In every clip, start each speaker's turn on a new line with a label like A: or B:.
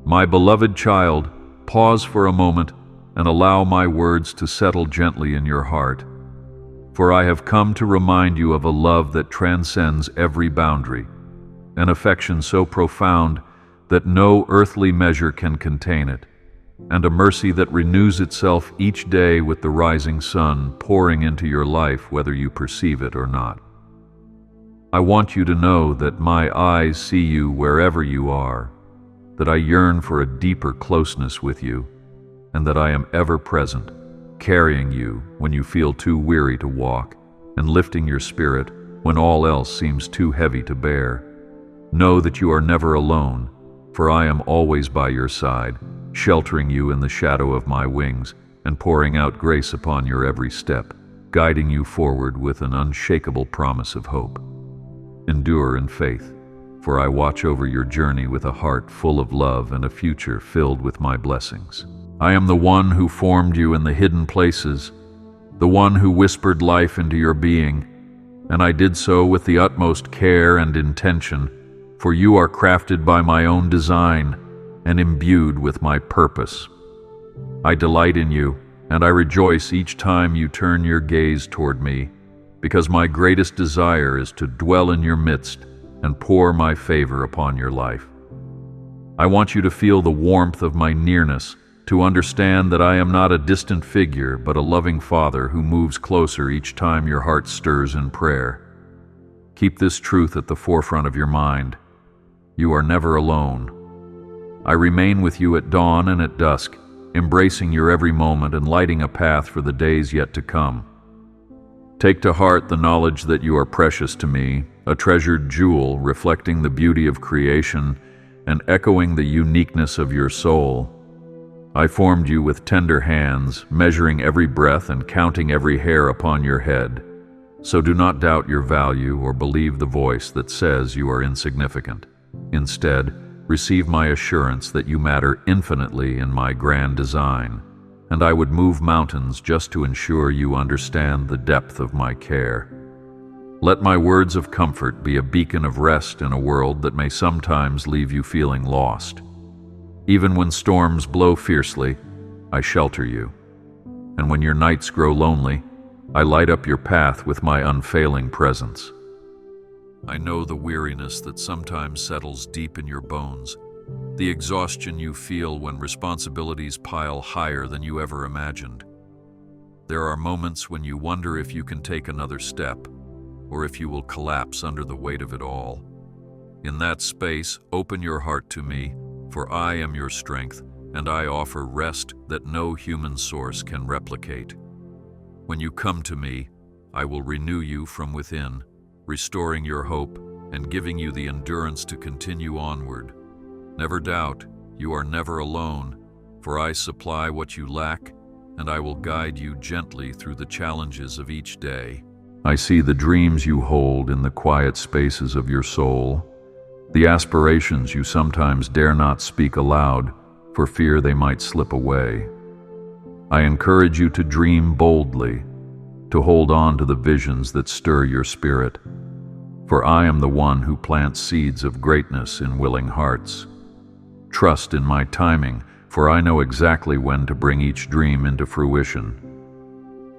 A: My beloved child, pause for a moment and allow my words to settle gently in your heart. For I have come to remind you of a love that transcends every boundary, an affection so profound that no earthly measure can contain it, and a mercy that renews itself each day with the rising sun pouring into your life whether you perceive it or not. I want you to know that my eyes see you wherever you are, that I yearn for a deeper closeness with you, and that I am ever present, carrying you when you feel too weary to walk, and lifting your spirit when all else seems too heavy to bear. Know that you are never alone, for I am always by your side, sheltering you in the shadow of my wings and pouring out grace upon your every step, guiding you forward with an unshakable promise of hope. Endure in faith, for I watch over your journey with a heart full of love and a future filled with my blessings. I am the one who formed you in the hidden places, the one who whispered life into your being, and I did so with the utmost care and intention, for you are crafted by my own design and imbued with my purpose. I delight in you, and I rejoice each time you turn your gaze toward me, because my greatest desire is to dwell in your midst and pour my favor upon your life. I want you to feel the warmth of my nearness, to understand that I am not a distant figure, but a loving Father who moves closer each time your heart stirs in prayer. Keep this truth at the forefront of your mind. You are never alone. I remain with you at dawn and at dusk, embracing your every moment and lighting a path for the days yet to come. Take to heart the knowledge that you are precious to me, a treasured jewel reflecting the beauty of creation and echoing the uniqueness of your soul. I formed you with tender hands, measuring every breath and counting every hair upon your head. So do not doubt your value or believe the voice that says you are insignificant. Instead, receive my assurance that you matter infinitely in my grand design, and I would move mountains just to ensure you understand the depth of my care. Let my words of comfort be a beacon of rest in a world that may sometimes leave you feeling lost. Even when storms blow fiercely, I shelter you, and when your nights grow lonely, I light up your path with my unfailing presence. I know the weariness that sometimes settles deep in your bones, the exhaustion you feel when responsibilities pile higher than you ever imagined. There are moments when you wonder if you can take another step, or if you will collapse under the weight of it all. In that space, open your heart to me, for I am your strength, and I offer rest that no human source can replicate. When you come to me, I will renew you from within, restoring your hope and giving you the endurance to continue onward. Never doubt, you are never alone, for I supply what you lack, and I will guide you gently through the challenges of each day. I see the dreams you hold in the quiet spaces of your soul, the aspirations you sometimes dare not speak aloud for fear they might slip away. I encourage you to dream boldly, to hold on to the visions that stir your spirit, for I am the one who plants seeds of greatness in willing hearts. Trust in my timing, for I know exactly when to bring each dream into fruition.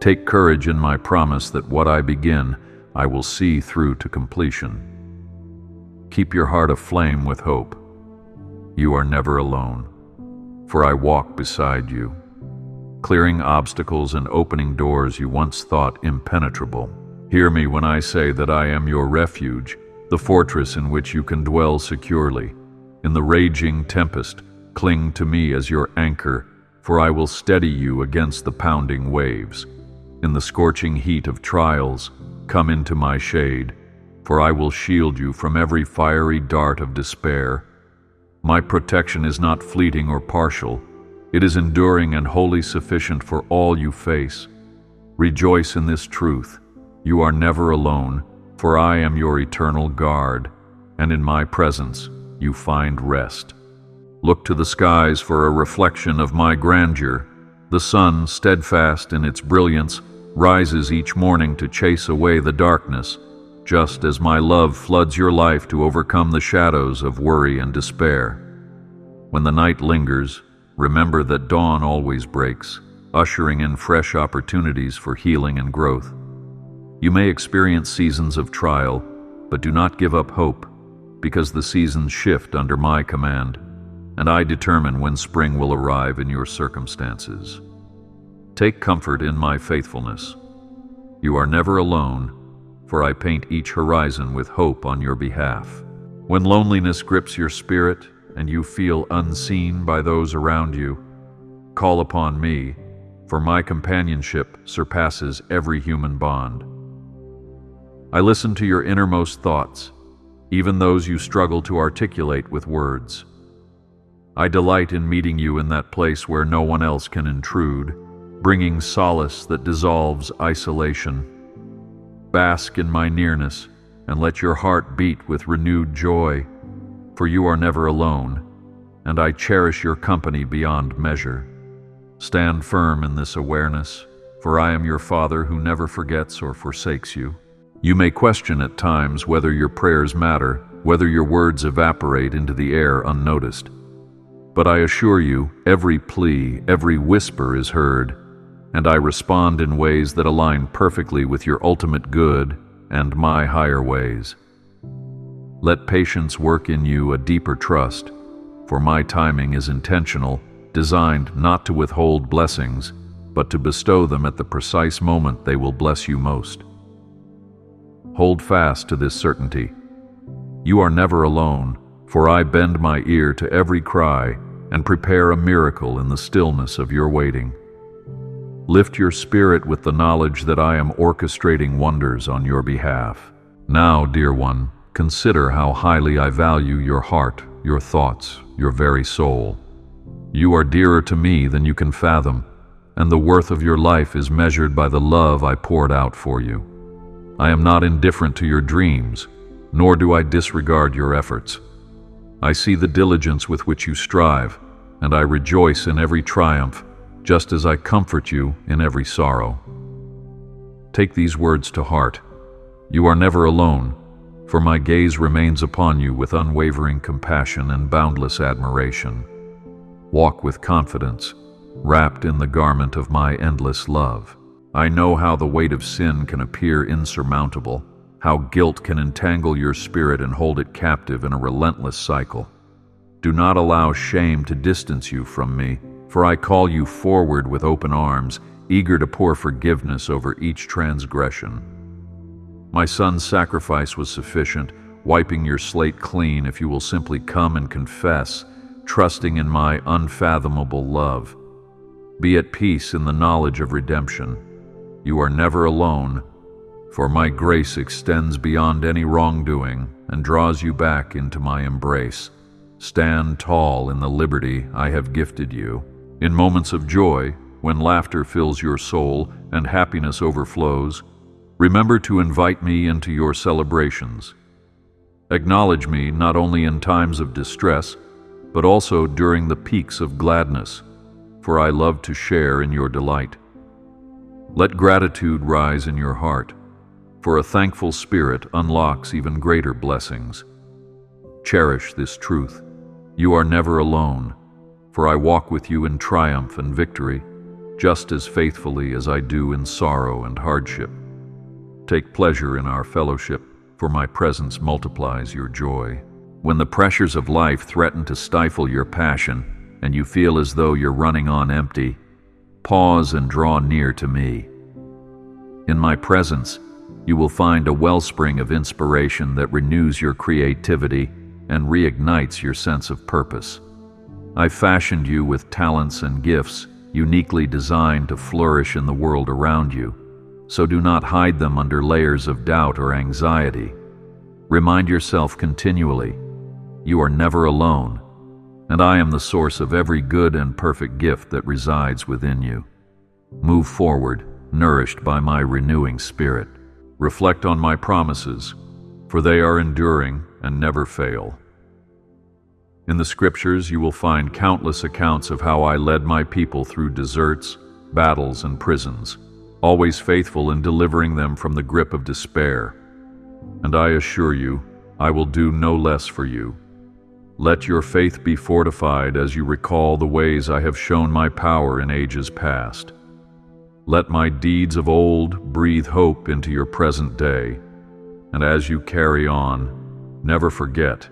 A: Take courage in my promise that what I begin, I will see through to completion. Keep your heart aflame with hope. You are never alone, for I walk beside you, clearing obstacles and opening doors you once thought impenetrable. Hear me when I say that I am your refuge, the fortress in which you can dwell securely. In the raging tempest, cling to me as your anchor, for I will steady you against the pounding waves. In the scorching heat of trials, come into my shade, for I will shield you from every fiery dart of despair. My protection is not fleeting or partial. It is enduring and wholly sufficient for all you face. Rejoice in this truth. You are never alone, for I am your eternal guard, and in my presence you find rest. Look to the skies for a reflection of my grandeur. The sun, steadfast in its brilliance, rises each morning to chase away the darkness, just as my love floods your life to overcome the shadows of worry and despair. When the night lingers, remember that dawn always breaks, ushering in fresh opportunities for healing and growth. You may experience seasons of trial, but do not give up hope, because the seasons shift under my command, and I determine when spring will arrive in your circumstances. Take comfort in my faithfulness. You are never alone, for I paint each horizon with hope on your behalf. When loneliness grips your spirit and you feel unseen by those around you, call upon me, for my companionship surpasses every human bond. I listen to your innermost thoughts, even those you struggle to articulate with words. I delight in meeting you in that place where no one else can intrude, bringing solace that dissolves isolation. Bask in my nearness and let your heart beat with renewed joy, for you are never alone, and I cherish your company beyond measure. Stand firm in this awareness, for I am your Father who never forgets or forsakes you. You may question at times whether your prayers matter, whether your words evaporate into the air unnoticed. But I assure you, every plea, every whisper is heard, and I respond in ways that align perfectly with your ultimate good and my higher ways. Let patience work in you a deeper trust, for my timing is intentional, designed not to withhold blessings, but to bestow them at the precise moment they will bless you most. Hold fast to this certainty. You are never alone, for I bend my ear to every cry and prepare a miracle in the stillness of your waiting. Lift your spirit with the knowledge that I am orchestrating wonders on your behalf. Now, dear one, consider how highly I value your heart, your thoughts, your very soul. You are dearer to me than you can fathom, and the worth of your life is measured by the love I poured out for you. I am not indifferent to your dreams, nor do I disregard your efforts. I see the diligence with which you strive, and I rejoice in every triumph, just as I comfort you in every sorrow. Take these words to heart. You are never alone, for my gaze remains upon you with unwavering compassion and boundless admiration. Walk with confidence, wrapped in the garment of my endless love. I know how the weight of sin can appear insurmountable, how guilt can entangle your spirit and hold it captive in a relentless cycle. Do not allow shame to distance you from me, for I call you forward with open arms, eager to pour forgiveness over each transgression. My son's sacrifice was sufficient, wiping your slate clean if you will simply come and confess, trusting in my unfathomable love. Be at peace in the knowledge of redemption. You are never alone, for my grace extends beyond any wrongdoing and draws you back into my embrace. Stand tall in the liberty I have gifted you. In moments of joy, when laughter fills your soul and happiness overflows, remember to invite me into your celebrations. Acknowledge me not only in times of distress, but also during the peaks of gladness, for I love to share in your delight. Let gratitude rise in your heart, for a thankful spirit unlocks even greater blessings. Cherish this truth. You are never alone, for I walk with you in triumph and victory, just as faithfully as I do in sorrow and hardship. Take pleasure in our fellowship, for my presence multiplies your joy. When the pressures of life threaten to stifle your passion, and you feel as though you're running on empty, pause and draw near to me. In my presence, you will find a wellspring of inspiration that renews your creativity and reignites your sense of purpose. I fashioned you with talents and gifts uniquely designed to flourish in the world around you, so do not hide them under layers of doubt or anxiety. Remind yourself continually, you are never alone, and I am the source of every good and perfect gift that resides within you. Move forward, nourished by my renewing spirit. Reflect on my promises, for they are enduring and never fail. In the scriptures, you will find countless accounts of how I led my people through deserts, battles, and prisons, always faithful in delivering them from the grip of despair. And I assure you, I will do no less for you. Let your faith be fortified as you recall the ways I have shown my power in ages past. Let my deeds of old breathe hope into your present day, and as you carry on, never forget,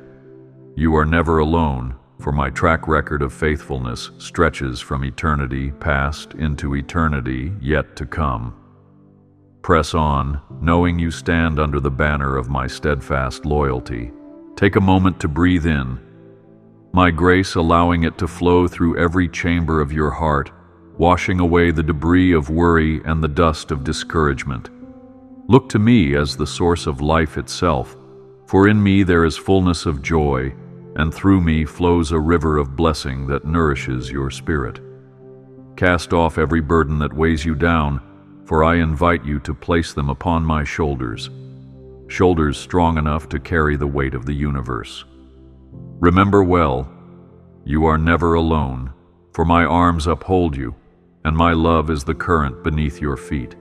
A: you are never alone, for my track record of faithfulness stretches from eternity past into eternity yet to come. Press on, knowing you stand under the banner of my steadfast loyalty. Take a moment to breathe in, my grace allowing it to flow through every chamber of your heart, washing away the debris of worry and the dust of discouragement. Look to me as the source of life itself, for in me there is fullness of joy, and through me flows a river of blessing that nourishes your spirit. Cast off every burden that weighs you down, for I invite you to place them upon my shoulders, shoulders strong enough to carry the weight of the universe. Remember well, you are never alone, for my arms uphold you, and my love is the current beneath your feet.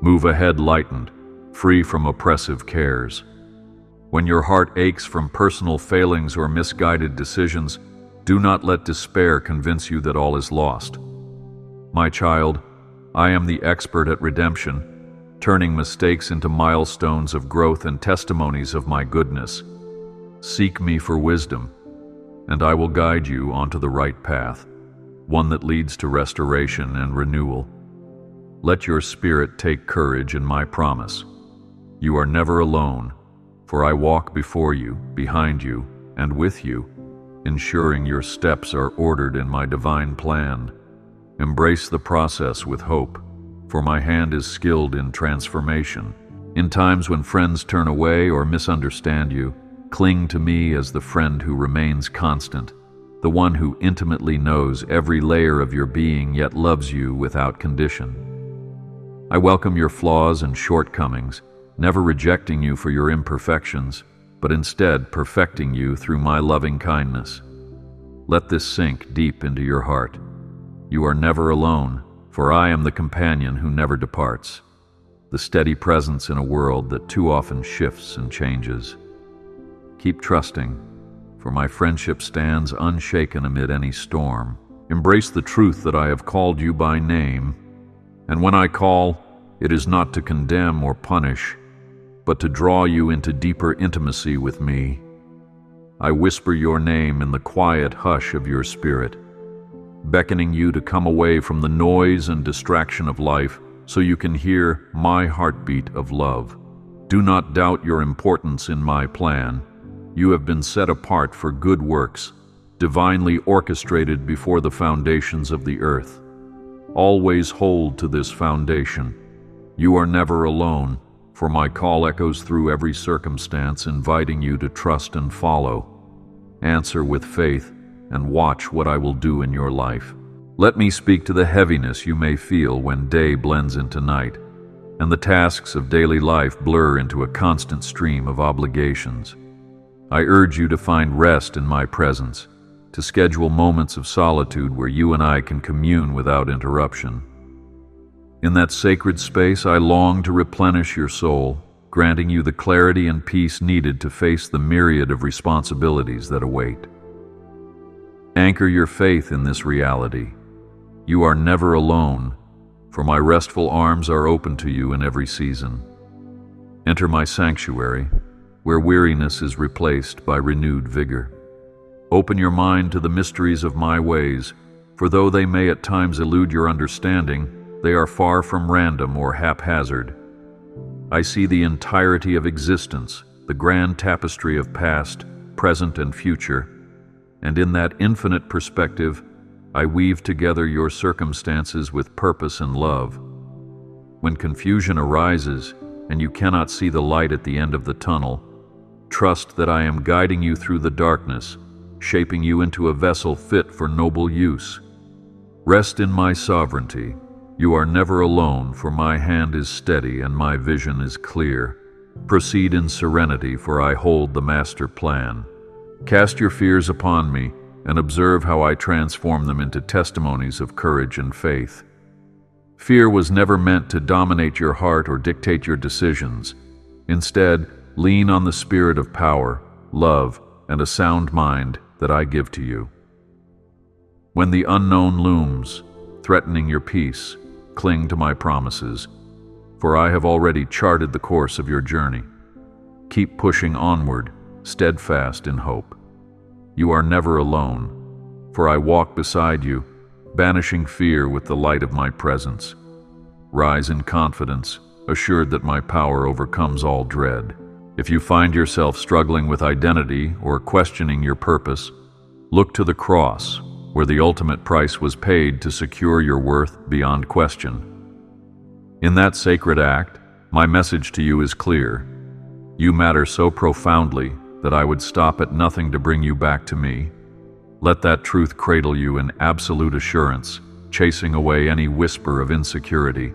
A: Move ahead lightened, free from oppressive cares. When your heart aches from personal failings or misguided decisions, do not let despair convince you that all is lost. My child, I am the expert at redemption, turning mistakes into milestones of growth and testimonies of my goodness. Seek me for wisdom, and I will guide you onto the right path, one that leads to restoration and renewal. Let your spirit take courage in my promise. You are never alone, for I walk before you, behind you, and with you, ensuring your steps are ordered in my divine plan. Embrace the process with hope, for my hand is skilled in transformation. In times when friends turn away or misunderstand you, cling to me as the friend who remains constant, the one who intimately knows every layer of your being yet loves you without condition. I welcome your flaws and shortcomings, never rejecting you for your imperfections, but instead perfecting you through my loving kindness. Let this sink deep into your heart. You are never alone, for I am the companion who never departs, the steady presence in a world that too often shifts and changes. Keep trusting, for my friendship stands unshaken amid any storm. Embrace the truth that I have called you by name, and when I call, it is not to condemn or punish, but to draw you into deeper intimacy with me. I whisper your name in the quiet hush of your spirit, beckoning you to come away from the noise and distraction of life so you can hear my heartbeat of love. Do not doubt your importance in my plan. You have been set apart for good works, divinely orchestrated before the foundations of the earth. Always hold to this foundation. You are never alone, for my call echoes through every circumstance, inviting you to trust and follow. Answer with faith and watch what I will do in your life. Let me speak to the heaviness you may feel when day blends into night, and the tasks of daily life blur into a constant stream of obligations. I urge you to find rest in my presence, to schedule moments of solitude where you and I can commune without interruption. In that sacred space, I long to replenish your soul, granting you the clarity and peace needed to face the myriad of responsibilities that await. Anchor your faith in this reality. You are never alone, for my restful arms are open to you in every season. Enter my sanctuary, where weariness is replaced by renewed vigor. Open your mind to the mysteries of my ways, for though they may at times elude your understanding, they are far from random or haphazard. I see the entirety of existence, the grand tapestry of past, present, and future, and in that infinite perspective, I weave together your circumstances with purpose and love. When confusion arises and you cannot see the light at the end of the tunnel, trust that I am guiding you through the darkness, shaping you into a vessel fit for noble use. Rest in my sovereignty. You are never alone, for my hand is steady and my vision is clear. Proceed in serenity, for I hold the master plan. Cast your fears upon me and observe how I transform them into testimonies of courage and faith. Fear was never meant to dominate your heart or dictate your decisions. Instead, lean on the spirit of power, love, and a sound mind that I give to you. When the unknown looms, threatening your peace, cling to my promises, for I have already charted the course of your journey. Keep pushing onward, steadfast in hope. You are never alone, for I walk beside you, banishing fear with the light of my presence. Rise in confidence, assured that my power overcomes all dread. If you find yourself struggling with identity or questioning your purpose, look to the cross, where the ultimate price was paid to secure your worth beyond question. In that sacred act, my message to you is clear. You matter so profoundly that I would stop at nothing to bring you back to me. Let that truth cradle you in absolute assurance, chasing away any whisper of insecurity.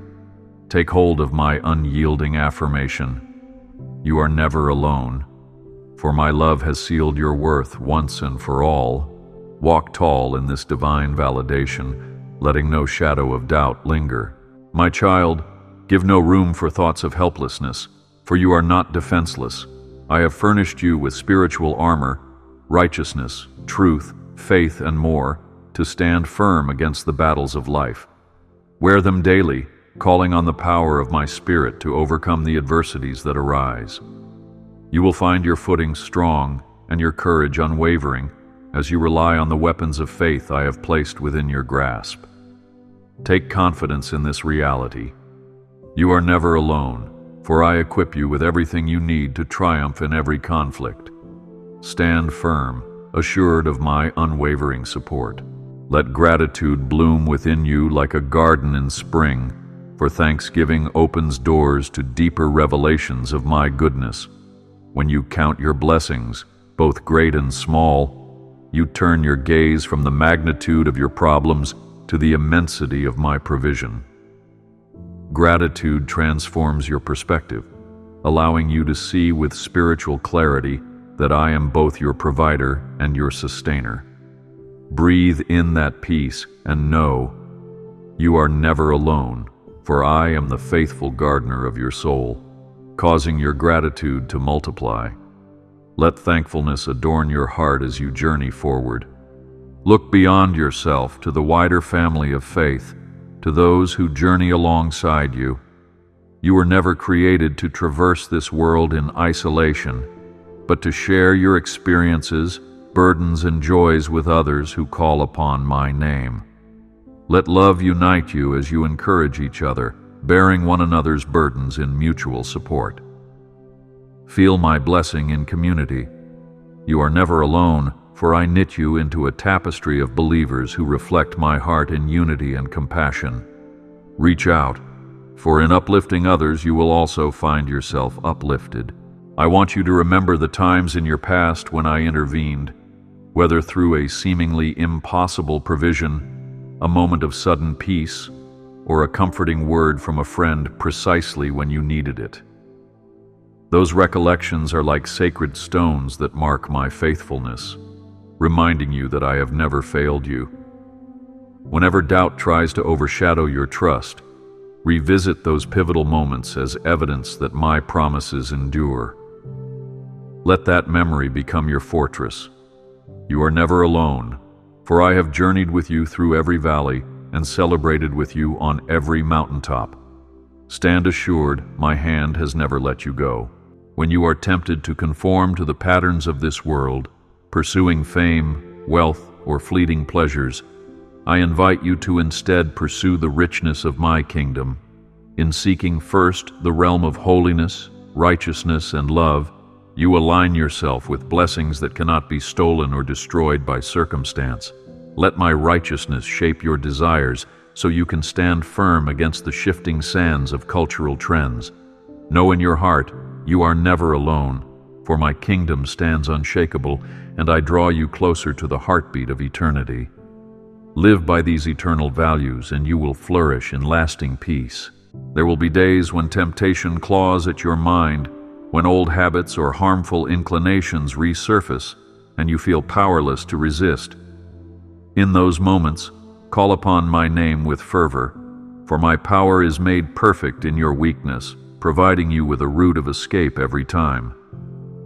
A: Take hold of my unyielding affirmation. You are never alone, for my love has sealed your worth once and for all. Walk tall in this divine validation, letting no shadow of doubt linger. My child, give no room for thoughts of helplessness, for you are not defenseless. I have furnished you with spiritual armor, righteousness, truth, faith, and more, to stand firm against the battles of life. Wear them daily, calling on the power of my Spirit to overcome the adversities that arise. You will find your footing strong and your courage unwavering as you rely on the weapons of faith I have placed within your grasp. Take confidence in this reality. You are never alone, for I equip you with everything you need to triumph in every conflict. Stand firm, assured of my unwavering support. Let gratitude bloom within you like a garden in spring, for thanksgiving opens doors to deeper revelations of my goodness. When you count your blessings, both great and small, you turn your gaze from the magnitude of your problems to the immensity of my provision. Gratitude transforms your perspective, allowing you to see with spiritual clarity that I am both your provider and your sustainer. Breathe in that peace and know you are never alone, for I am the faithful gardener of your soul, causing your gratitude to multiply. Let thankfulness adorn your heart as you journey forward. Look beyond yourself to the wider family of faith, to those who journey alongside you. You were never created to traverse this world in isolation, but to share your experiences, burdens, and joys with others who call upon my name. Let love unite you as you encourage each other, bearing one another's burdens in mutual support. Feel my blessing in community. You are never alone, for I knit you into a tapestry of believers who reflect my heart in unity and compassion. Reach out, for in uplifting others you will also find yourself uplifted. I want you to remember the times in your past when I intervened, whether through a seemingly impossible provision, a moment of sudden peace, or a comforting word from a friend precisely when you needed it. Those recollections are like sacred stones that mark my faithfulness, reminding you that I have never failed you. Whenever doubt tries to overshadow your trust, revisit those pivotal moments as evidence that my promises endure. Let that memory become your fortress. You are never alone, for I have journeyed with you through every valley and celebrated with you on every mountaintop. Stand assured, my hand has never let you go. When you are tempted to conform to the patterns of this world, pursuing fame, wealth, or fleeting pleasures, I invite you to instead pursue the richness of my kingdom. In seeking first the realm of holiness, righteousness, and love, you align yourself with blessings that cannot be stolen or destroyed by circumstance. Let my righteousness shape your desires so you can stand firm against the shifting sands of cultural trends. Know in your heart, you are never alone, for my kingdom stands unshakable, and I draw you closer to the heartbeat of eternity. Live by these eternal values, and you will flourish in lasting peace. There will be days when temptation claws at your mind, when old habits or harmful inclinations resurface, and you feel powerless to resist. In those moments, call upon my name with fervor, for my power is made perfect in your weakness, providing you with a route of escape every time.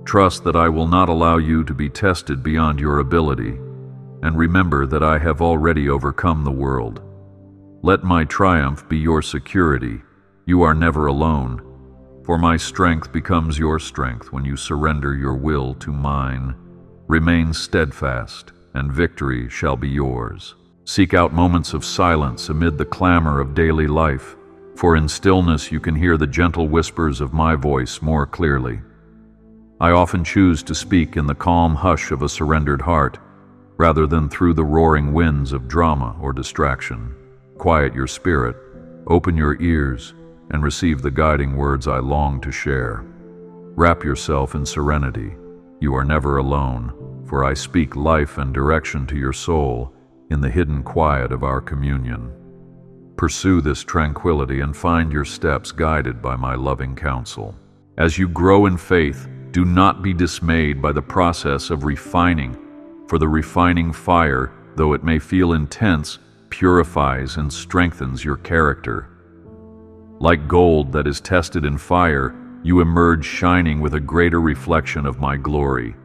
A: Trust that I will not allow you to be tested beyond your ability, and remember that I have already overcome the world. Let my triumph be your security. You are never alone, for my strength becomes your strength when you surrender your will to mine. Remain steadfast, and victory shall be yours. Seek out moments of silence amid the clamor of daily life, for in stillness you can hear the gentle whispers of my voice more clearly. I often choose to speak in the calm hush of a surrendered heart, rather than through the roaring winds of drama or distraction. Quiet your spirit, open your ears, and receive the guiding words I long to share. Wrap yourself in serenity. You are never alone, for I speak life and direction to your soul in the hidden quiet of our communion. Pursue this tranquility and find your steps guided by my loving counsel. As you grow in faith, do not be dismayed by the process of refining, for the refining fire, though it may feel intense, purifies and strengthens your character. Like gold that is tested in fire, you emerge shining with a greater reflection of my glory.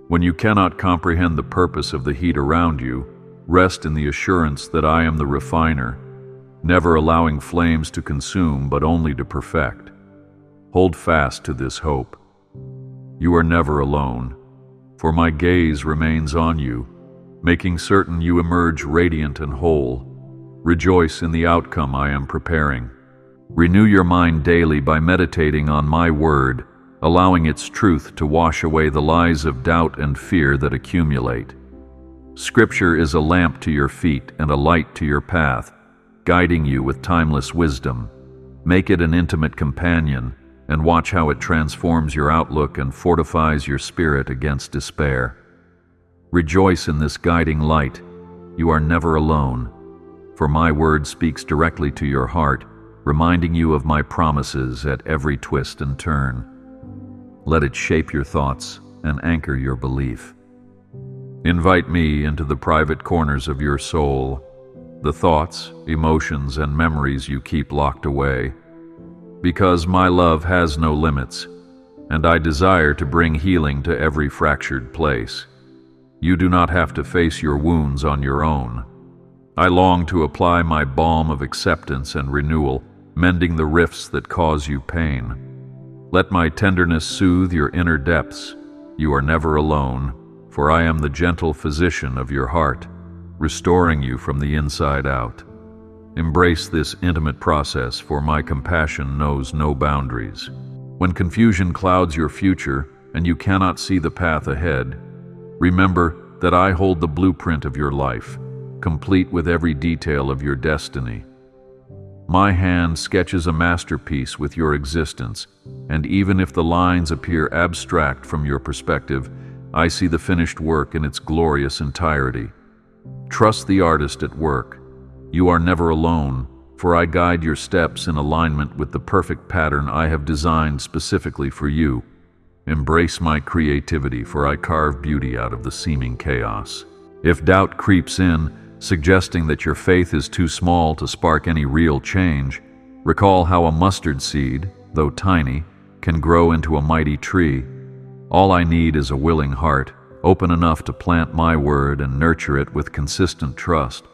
A: When you cannot comprehend the purpose of the heat around you, rest in the assurance that I am the refiner, never allowing flames to consume but only to perfect. Hold fast to this hope. You are never alone, for my gaze remains on you, making certain you emerge radiant and whole. Rejoice in the outcome I am preparing. Renew your mind daily by meditating on my word, allowing its truth to wash away the lies of doubt and fear that accumulate. Scripture is a lamp to your feet and a light to your path, guiding you with timeless wisdom. Make it an intimate companion, and watch how it transforms your outlook and fortifies your spirit against despair. Rejoice in this guiding light. You are never alone, for my word speaks directly to your heart, reminding you of my promises at every twist and turn. Let it shape your thoughts and anchor your belief. Invite me into the private corners of your soul, the thoughts, emotions, and memories you keep locked away, because my love has no limits, and I desire to bring healing to every fractured place. You do not have to face your wounds on your own. I long to apply my balm of acceptance and renewal, mending the rifts that cause you pain. Let my tenderness soothe your inner depths. You are never alone, for I am the gentle physician of your heart, restoring you from the inside out. Embrace this intimate process, for my compassion knows no boundaries. When confusion clouds your future and you cannot see the path ahead, remember that I hold the blueprint of your life, complete with every detail of your destiny. My hand sketches a masterpiece with your existence, and even if the lines appear abstract from your perspective, I see the finished work in its glorious entirety. Trust the artist at work. You are never alone, for I guide your steps in alignment with the perfect pattern I have designed specifically for you. Embrace my creativity, for I carve beauty out of the seeming chaos. If doubt creeps in, suggesting that your faith is too small to spark any real change, recall how a mustard seed, though tiny, can grow into a mighty tree. All I need is a willing heart, open enough to plant my word and nurture it with consistent trust.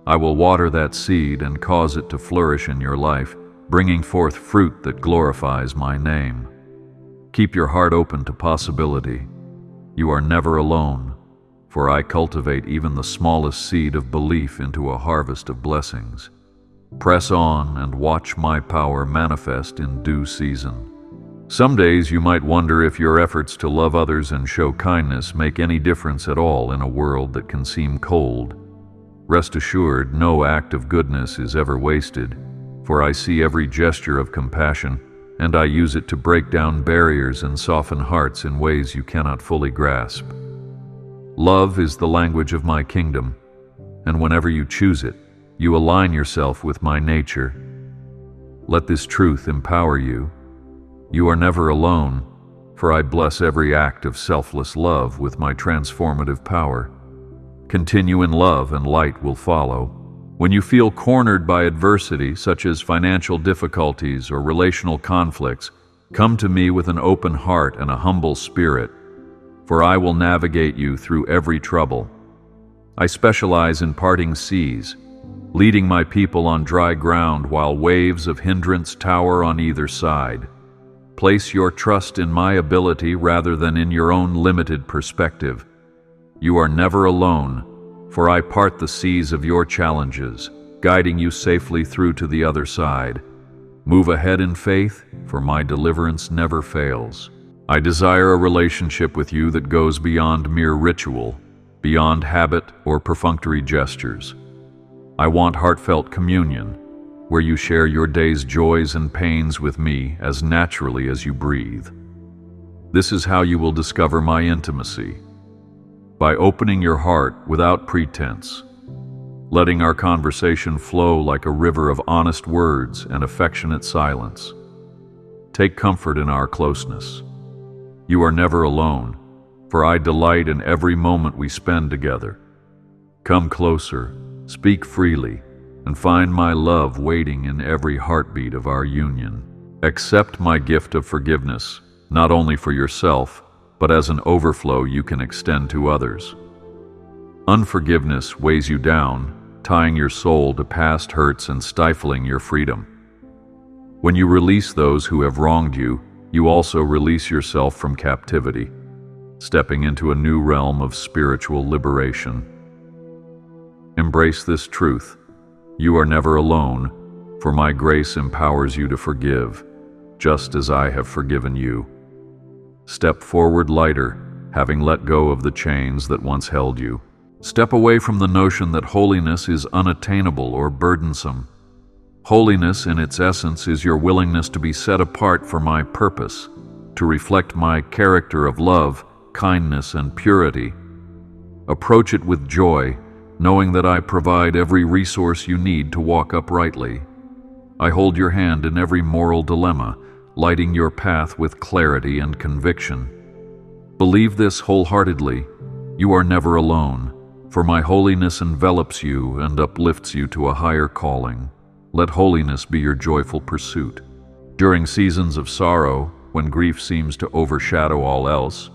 A: I will water that seed and cause it to flourish in your life, bringing forth fruit that glorifies my name. Keep your heart open to possibility. You are never alone, for I cultivate even the smallest seed of belief into a harvest of blessings. Press on and watch my power manifest in due season. Some days you might wonder if your efforts to love others and show kindness make any difference at all in a world that can seem cold. Rest assured, no act of goodness is ever wasted, for I see every gesture of compassion, and I use it to break down barriers and soften hearts in ways you cannot fully grasp. Love is the language of my kingdom, and whenever you choose it, you align yourself with my nature. Let this truth empower you. You are never alone, for I bless every act of selfless love with my transformative power. Continue in love and light will follow. When you feel cornered by adversity, such as financial difficulties or relational conflicts, Come to me with an open heart and a humble spirit, for I will navigate you through every trouble. I specialize in parting seas, leading my people on dry ground while waves of hindrance tower on either side. Place your trust in my ability rather than in your own limited perspective. You are never alone, for I part the seas of your challenges, guiding you safely through to the other side. Move ahead in faith, for my deliverance never fails. I desire a relationship with you that goes beyond mere ritual, beyond habit or perfunctory gestures. I want heartfelt communion, where you share your day's joys and pains with me as naturally as you breathe. This is how you will discover my intimacy, by opening your heart without pretense, letting our conversation flow like a river of honest words and affectionate silence. Take comfort in our closeness. You are never alone, for I delight in every moment we spend together. Come closer, speak freely, and find my love waiting in every heartbeat of our union. Accept my gift of forgiveness, not only for yourself, but as an overflow you can extend to others. Unforgiveness weighs you down, tying your soul to past hurts and stifling your freedom. When you release those who have wronged you, you also release yourself from captivity, stepping into a new realm of spiritual liberation. Embrace this truth. You are never alone, for my grace empowers you to forgive, just as I have forgiven you. Step forward lighter, having let go of the chains that once held you. Step away from the notion that holiness is unattainable or burdensome. Holiness, in its essence, is your willingness to be set apart for my purpose, to reflect my character of love, kindness, and purity. Approach it with joy, knowing that I provide every resource you need to walk uprightly. I hold your hand in every moral dilemma, lighting your path with clarity and conviction. Believe this wholeheartedly. You are never alone, for my holiness envelops you and uplifts you to a higher calling. Let holiness be your joyful pursuit. During seasons of sorrow, when grief seems to overshadow all else,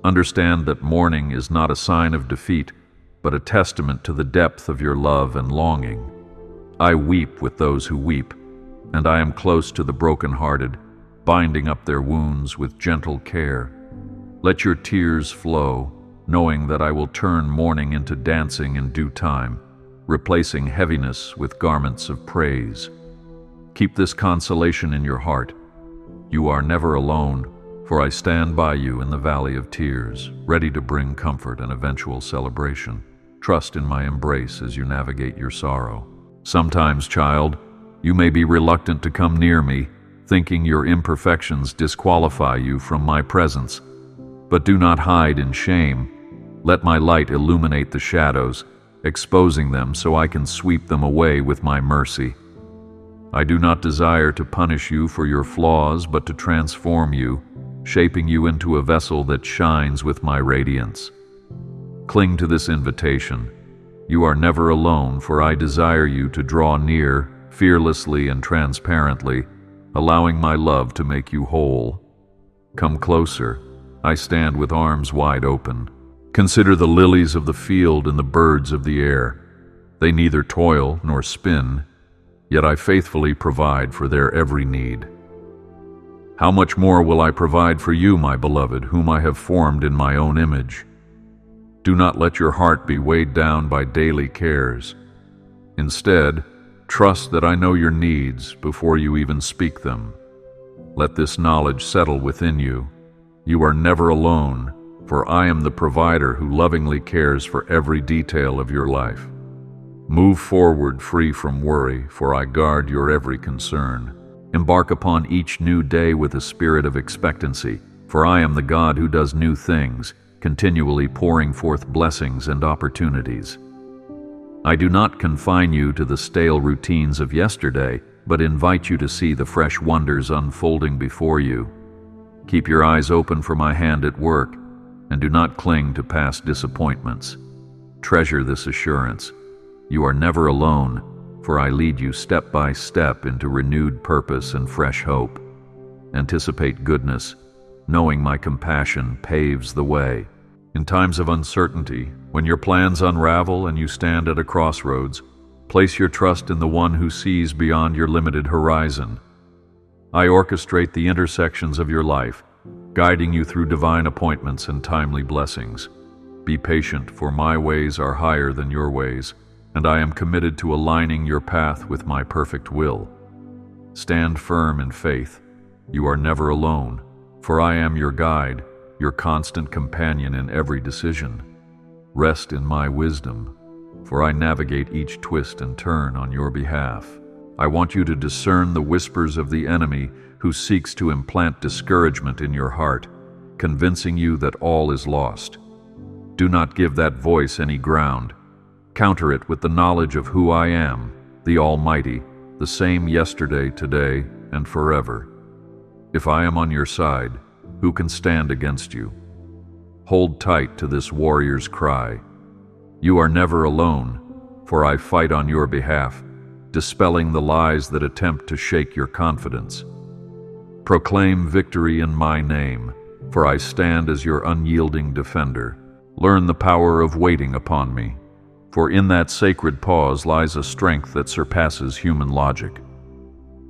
A: understand that mourning is not a sign of defeat, but a testament to the depth of your love and longing. I weep with those who weep, and I am close to the brokenhearted, binding up their wounds with gentle care. Let your tears flow, knowing that I will turn mourning into dancing in due time, replacing heaviness with garments of praise. Keep this consolation in your heart. You are never alone, for I stand by you in the valley of tears, ready to bring comfort and eventual celebration. Trust in my embrace as you navigate your sorrow. Sometimes, child, you may be reluctant to come near me, thinking your imperfections disqualify you from my presence. But do not hide in shame. Let my light illuminate the shadows, exposing them so I can sweep them away with my mercy. I do not desire to punish you for your flaws, but to transform you, shaping you into a vessel that shines with my radiance. Cling to this invitation. You are never alone, for I desire you to draw near, fearlessly and transparently, allowing my love to make you whole. Come closer. I stand with arms wide open. Consider the lilies of the field and the birds of the air. They neither toil nor spin, yet I faithfully provide for their every need. How much more will I provide for you, my beloved, whom I have formed in my own image? Do not let your heart be weighed down by daily cares. Instead, trust that I know your needs before you even speak them. Let this knowledge settle within you. You are never alone, for I am the provider who lovingly cares for every detail of your life. Move forward free from worry, for I guard your every concern. Embark upon each new day with a spirit of expectancy, for I am the God who does new things, continually pouring forth blessings and opportunities. I do not confine you to the stale routines of yesterday, but invite you to see the fresh wonders unfolding before you. Keep your eyes open for my hand at work, and do not cling to past disappointments. Treasure this assurance. You are never alone, for I lead you step by step into renewed purpose and fresh hope. anticipate goodness, knowing my compassion paves the way. In times of uncertainty, when your plans unravel and you stand at a crossroads, place your trust in the one who sees beyond your limited horizon. I orchestrate the intersections of your life, guiding you through divine appointments and timely blessings. Be patient, for my ways are higher than your ways, and I am committed to aligning your path with my perfect will. Stand firm in faith. You are never alone, for I am your guide, your constant companion in every decision. Rest in my wisdom, for I navigate each twist and turn on your behalf. I want you to discern the whispers of the enemy who seeks to implant discouragement in your heart, convincing you that all is lost. Do not give that voice any ground. Counter it with the knowledge of who I am, the Almighty, the same yesterday, today, and forever. If I am on your side, who can stand against you? Hold tight to this warrior's cry. You are never alone, for I fight on your behalf, dispelling the lies that attempt to shake your confidence. Proclaim victory in my name, for I stand as your unyielding defender. Learn the power of waiting upon me, for in that sacred pause lies a strength that surpasses human logic.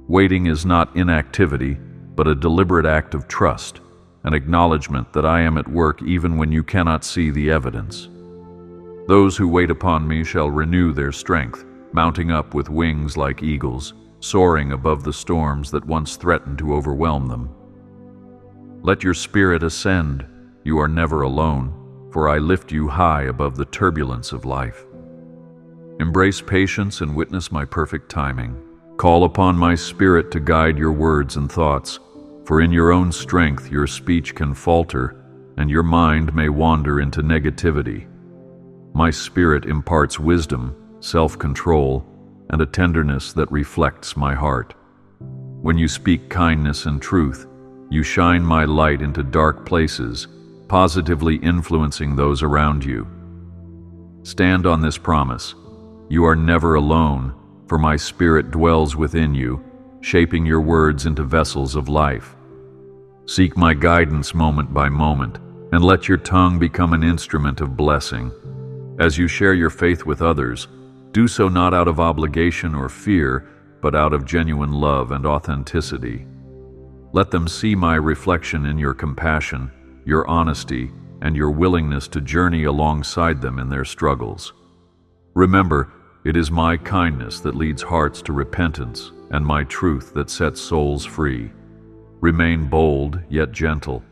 A: Waiting is not inactivity, but a deliberate act of trust, an acknowledgement that I am at work even when you cannot see the evidence. Those who wait upon me shall renew their strength, mounting up with wings like eagles, soaring above the storms that once threatened to overwhelm them. Let your spirit ascend. You are never alone, for I lift you high above the turbulence of life. Embrace patience and witness my perfect timing. Call upon my spirit to guide your words and thoughts, for in your own strength your speech can falter, and your mind may wander into negativity. My spirit imparts wisdom, self-control, and a tenderness that reflects my heart. When you speak kindness and truth, you shine my light into dark places, positively influencing those around you. Stand on this promise. You are never alone, for my spirit dwells within you, shaping your words into vessels of life. Seek my guidance moment by moment, and let your tongue become an instrument of blessing. As you share your faith with others, do so not out of obligation or fear, but out of genuine love and authenticity. Let them see my reflection in your compassion, your honesty, and your willingness to journey alongside them in their struggles. Remember, it is my kindness that leads hearts to repentance, and my truth that sets souls free. Remain bold, yet gentle.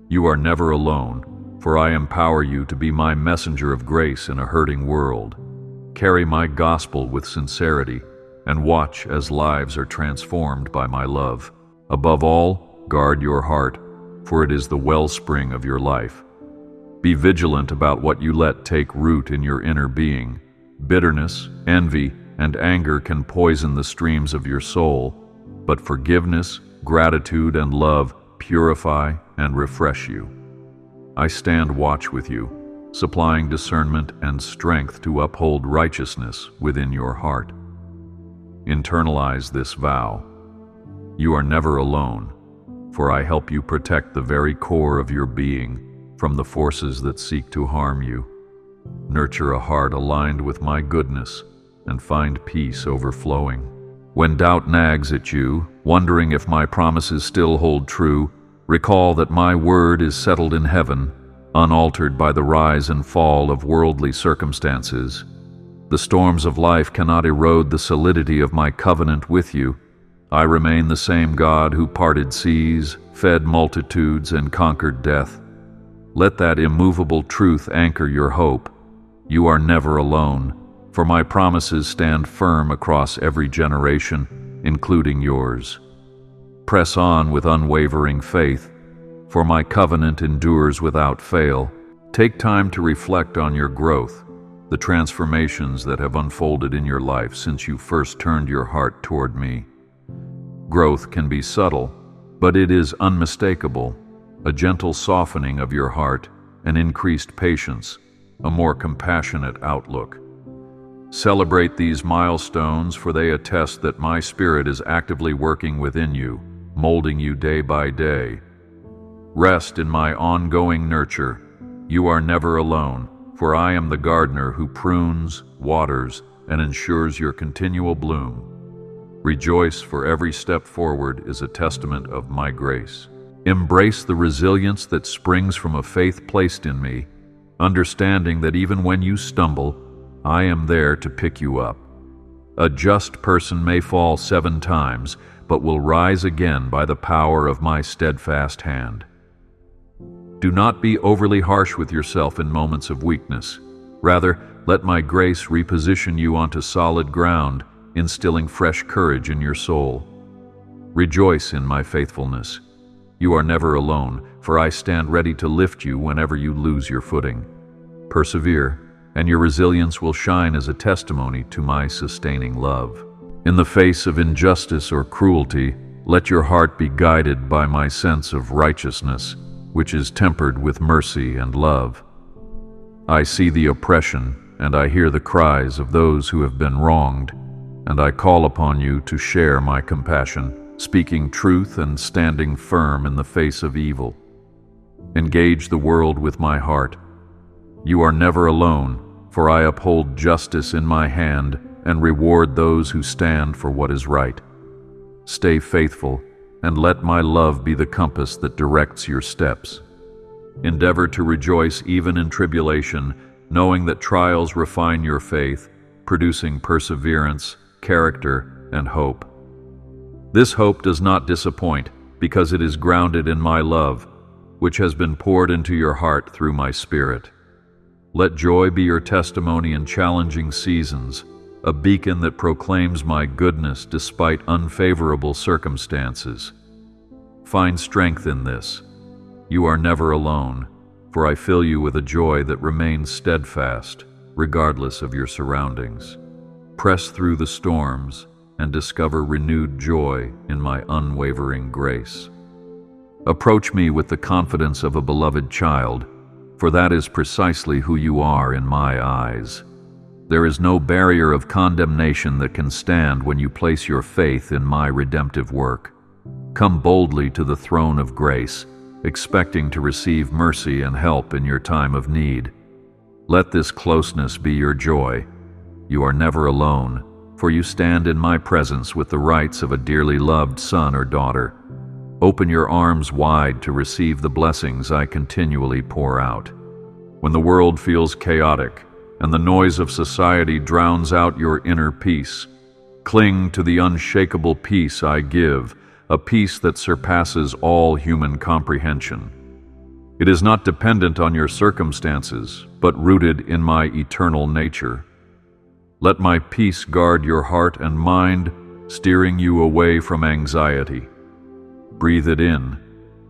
A: You are never alone, for I empower you to be my messenger of grace in a hurting world. Carry my gospel with sincerity, and watch as lives are transformed by my love. Above all, guard your heart, for it is the wellspring of your life. Be vigilant about what you let take root in your inner being. Bitterness, envy, and anger can poison the streams of your soul, but forgiveness, gratitude, and love purify and refresh you. I stand watch with you, supplying discernment and strength to uphold righteousness within your heart. Internalize this vow. You are never alone, for I help you protect the very core of your being from the forces that seek to harm you. Nurture a heart aligned with my goodness and find peace overflowing. When doubt nags at you, wondering if my promises still hold true, recall that my word is settled in heaven, unaltered by the rise and fall of worldly circumstances. The storms of life cannot erode the solidity of my covenant with you. I remain the same God who parted seas, fed multitudes, and conquered death. Let that immovable truth anchor your hope. You are never alone, for my promises stand firm across every generation, including yours. Press on with unwavering faith, for my covenant endures without fail. Take time to reflect on your growth, the transformations that have unfolded in your life since you first turned your heart toward me. Growth can be subtle, but it is unmistakable. A gentle softening of your heart, an increased patience, a more compassionate outlook. Celebrate these milestones, for they attest that my spirit is actively working within you, molding you day by day. Rest in my ongoing nurture. You are never alone, for I am the gardener who prunes, waters, and ensures your continual bloom. Rejoice, for every step forward is a testament of my grace. Embrace the resilience that springs from a faith placed in me, understanding that even when you stumble, I am there to pick you up. A just person may fall 7 times, but will rise again by the power of my steadfast hand. Do not be overly harsh with yourself in moments of weakness. Rather, let my grace reposition you onto solid ground, instilling fresh courage in your soul. Rejoice in my faithfulness. You are never alone, for I stand ready to lift you whenever you lose your footing. Persevere, and your resilience will shine as a testimony to my sustaining love. In the face of injustice or cruelty, let your heart be guided by my sense of righteousness, which is tempered with mercy and love. I see the oppression, and I hear the cries of those who have been wronged, and I call upon you to share my compassion, speaking truth and standing firm in the face of evil. Engage the world with my heart. You are never alone, for I uphold justice in my hand and reward those who stand for what is right. Stay faithful, and let my love be the compass that directs your steps. Endeavor to rejoice even in tribulation, knowing that trials refine your faith, producing perseverance, character, and hope. This hope does not disappoint, because it is grounded in my love, which has been poured into your heart through my Spirit. Let joy be your testimony in challenging seasons, a beacon that proclaims my goodness despite unfavorable circumstances. Find strength in this. You are never alone, for I fill you with a joy that remains steadfast, regardless of your surroundings. Press through the storms and discover renewed joy in my unwavering grace. Approach me with the confidence of a beloved child, for that is precisely who you are in my eyes. There is no barrier of condemnation that can stand when you place your faith in my redemptive work. Come boldly to the throne of grace, expecting to receive mercy and help in your time of need. Let this closeness be your joy. You are never alone, for you stand in my presence with the rights of a dearly loved son or daughter. Open your arms wide to receive the blessings I continually pour out. When the world feels chaotic, and the noise of society drowns out your inner peace, cling to the unshakable peace I give, a peace that surpasses all human comprehension. It is not dependent on your circumstances, but rooted in my eternal nature. Let my peace guard your heart and mind, steering you away from anxiety. Breathe it in.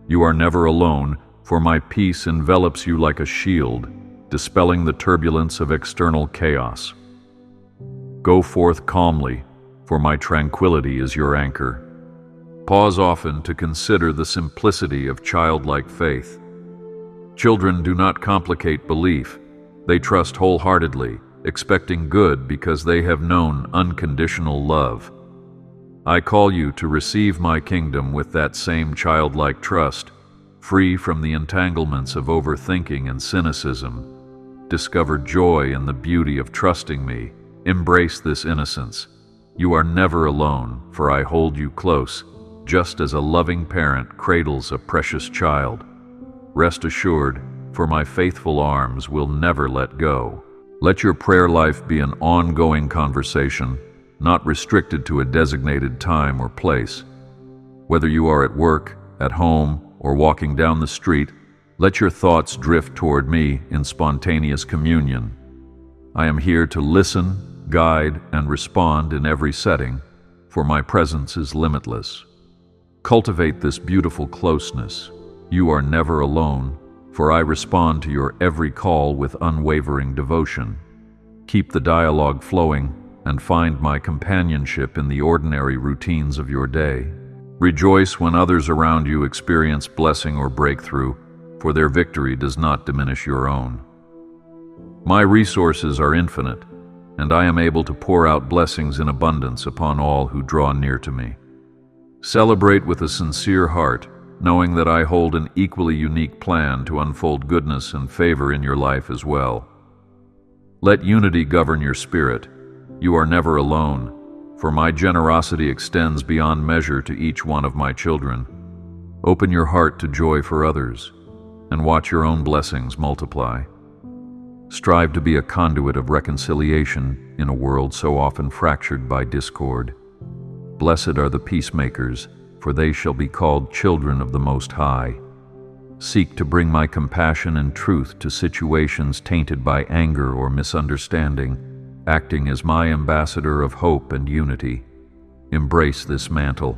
A: You are never alone, for my peace envelops you like a shield, dispelling the turbulence of external chaos. Go forth calmly, for my tranquility is your anchor. Pause often to consider the simplicity of childlike faith. Children do not complicate belief. They trust wholeheartedly, expecting good because they have known unconditional love. I call you to receive my kingdom with that same childlike trust, free from the entanglements of overthinking and cynicism. Discover joy in the beauty of trusting me. Embrace this innocence. You are never alone, for I hold you close, just as a loving parent cradles a precious child. Rest assured, for my faithful arms will never let go. Let your prayer life be an ongoing conversation, not restricted to a designated time or place. Whether you are at work, at home, or walking down the street, let your thoughts drift toward me in spontaneous communion. I am here to listen, guide, and respond in every setting, for my presence is limitless. Cultivate this beautiful closeness. You are never alone, for I respond to your every call with unwavering devotion. Keep the dialogue flowing and find my companionship in the ordinary routines of your day. Rejoice when others around you experience blessing or breakthrough, for their victory does not diminish your own. My resources are infinite, and I am able to pour out blessings in abundance upon all who draw near to me. Celebrate with a sincere heart, knowing that I hold an equally unique plan to unfold goodness and favor in your life as well. Let unity govern your spirit. You are never alone, for my generosity extends beyond measure to each one of my children. Open your heart to joy for others, and watch your own blessings multiply. Strive to be a conduit of reconciliation in a world so often fractured by discord. Blessed are the peacemakers, for they shall be called children of the Most High. Seek to bring my compassion and truth to situations tainted by anger or misunderstanding, acting as my ambassador of hope and unity. Embrace this mantle.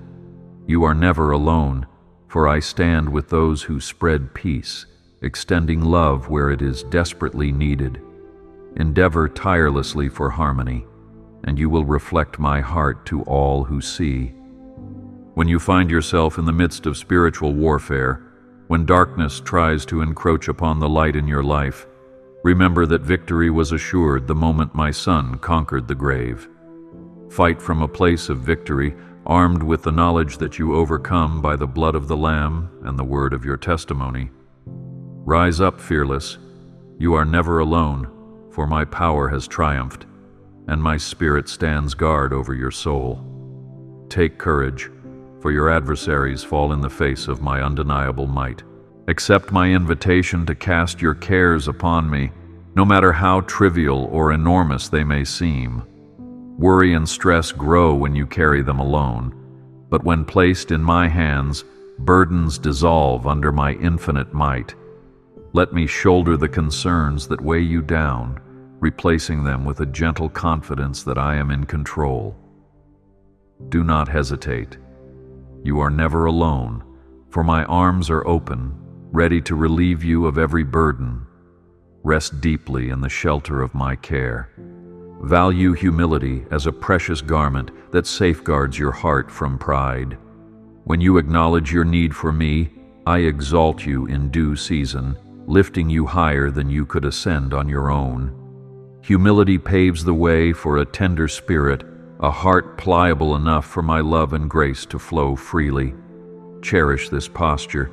A: You are never alone, for I stand with those who spread peace, extending love where it is desperately needed. Endeavor tirelessly for harmony, and you will reflect my heart to all who see. When you find yourself in the midst of spiritual warfare, when darkness tries to encroach upon the light in your life, remember that victory was assured the moment my Son conquered the grave. Fight from a place of victory, armed with the knowledge that you overcome by the blood of the Lamb and the word of your testimony. Rise up, fearless. You are never alone, for my power has triumphed, and my spirit stands guard over your soul. Take courage, for your adversaries fall in the face of my undeniable might. Accept my invitation to cast your cares upon me, no matter how trivial or enormous they may seem. Worry and stress grow when you carry them alone, but when placed in my hands, burdens dissolve under my infinite might. Let me shoulder the concerns that weigh you down, replacing them with a gentle confidence that I am in control. Do not hesitate. You are never alone, for my arms are open, ready to relieve you of every burden. Rest deeply in the shelter of my care. Value humility as a precious garment that safeguards your heart from pride. When you acknowledge your need for me, I exalt you in due season, lifting you higher than you could ascend on your own. Humility paves the way for a tender spirit, a heart pliable enough for my love and grace to flow freely. Cherish this posture.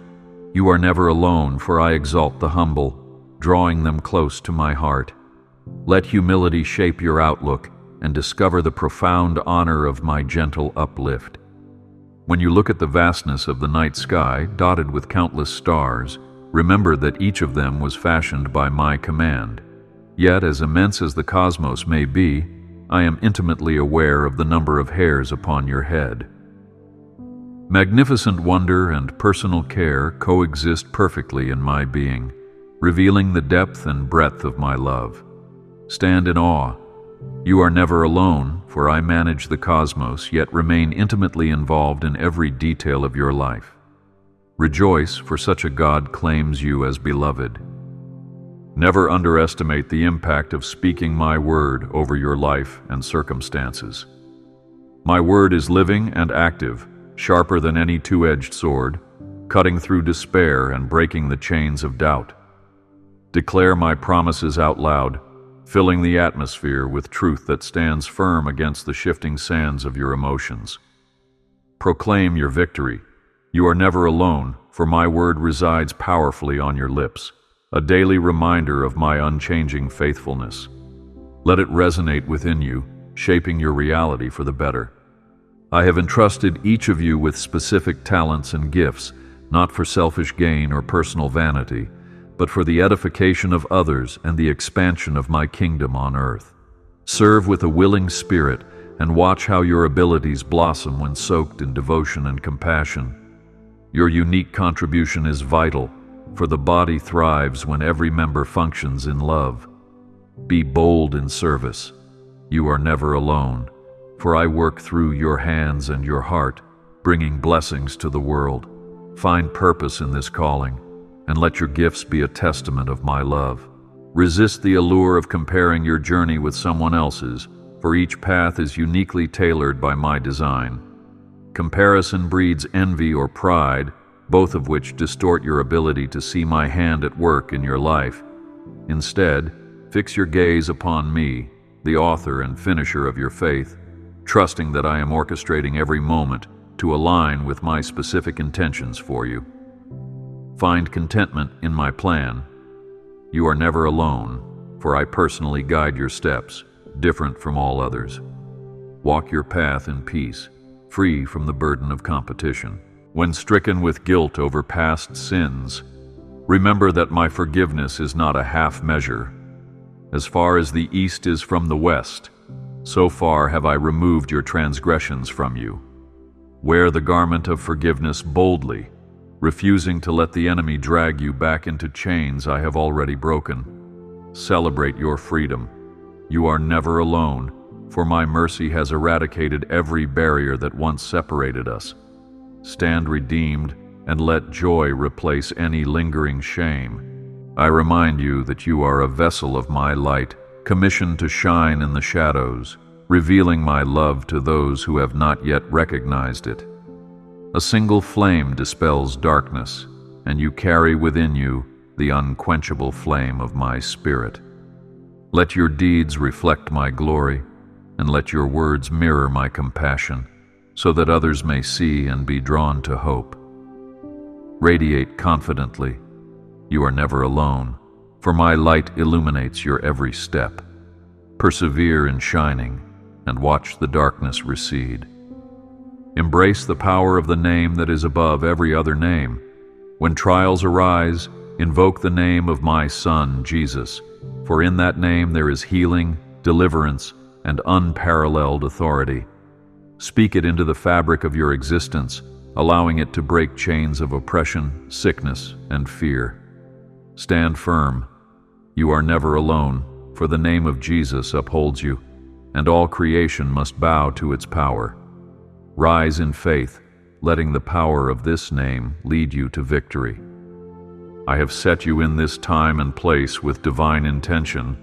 A: You are never alone, for I exalt the humble, drawing them close to my heart. Let humility shape your outlook and discover the profound honor of my gentle uplift. When you look at the vastness of the night sky, dotted with countless stars, remember that each of them was fashioned by my command. Yet, as immense as the cosmos may be, I am intimately aware of the number of hairs upon your head. Magnificent wonder and personal care coexist perfectly in my being, revealing the depth and breadth of my love. Stand in awe. You are never alone, for I manage the cosmos, yet remain intimately involved in every detail of your life. Rejoice, for such a God claims you as beloved. Never underestimate the impact of speaking my word over your life and circumstances. My word is living and active, sharper than any two-edged sword, cutting through despair and breaking the chains of doubt. Declare my promises out loud, filling the atmosphere with truth that stands firm against the shifting sands of your emotions. Proclaim your victory. You are never alone, for my word resides powerfully on your lips, a daily reminder of my unchanging faithfulness. Let it resonate within you, shaping your reality for the better. I have entrusted each of you with specific talents and gifts, not for selfish gain or personal vanity, but for the edification of others and the expansion of my kingdom on earth. Serve with a willing spirit and watch how your abilities blossom when soaked in devotion and compassion. Your unique contribution is vital, for the body thrives when every member functions in love. Be bold in service. You are never alone, for I work through your hands and your heart, bringing blessings to the world. Find purpose in this calling, and let your gifts be a testament of my love. Resist the allure of comparing your journey with someone else's, for each path is uniquely tailored by my design. Comparison breeds envy or pride, both of which distort your ability to see my hand at work in your life. Instead, fix your gaze upon me, the author and finisher of your faith, trusting that I am orchestrating every moment, to align with my specific intentions for you. Find contentment in my plan. You are never alone, for I personally guide your steps, different from all others. Walk your path in peace, free from the burden of competition. When stricken with guilt over past sins, remember that my forgiveness is not a half measure. As far as the east is from the west, so far have I removed your transgressions from you. Wear the garment of forgiveness boldly, refusing to let the enemy drag you back into chains I have already broken. Celebrate your freedom. You are never alone, for my mercy has eradicated every barrier that once separated us. Stand redeemed and let joy replace any lingering shame. I remind you that you are a vessel of my light, commissioned to shine in the shadows, revealing my love to those who have not yet recognized it. A single flame dispels darkness, and you carry within you the unquenchable flame of my spirit. Let your deeds reflect my glory, and let your words mirror my compassion, so that others may see and be drawn to hope. Radiate confidently. You are never alone, for my light illuminates your every step. Persevere in shining, and watch the darkness recede. Embrace the power of the name that is above every other name. When trials arise, invoke the name of my Son, Jesus, for in that name there is healing, deliverance, and unparalleled authority. Speak it into the fabric of your existence, allowing it to break chains of oppression, sickness, and fear. Stand firm. You are never alone, for the name of Jesus upholds you, and all creation must bow to its power. Rise in faith, letting the power of this name lead you to victory. I have set you in this time and place with divine intention,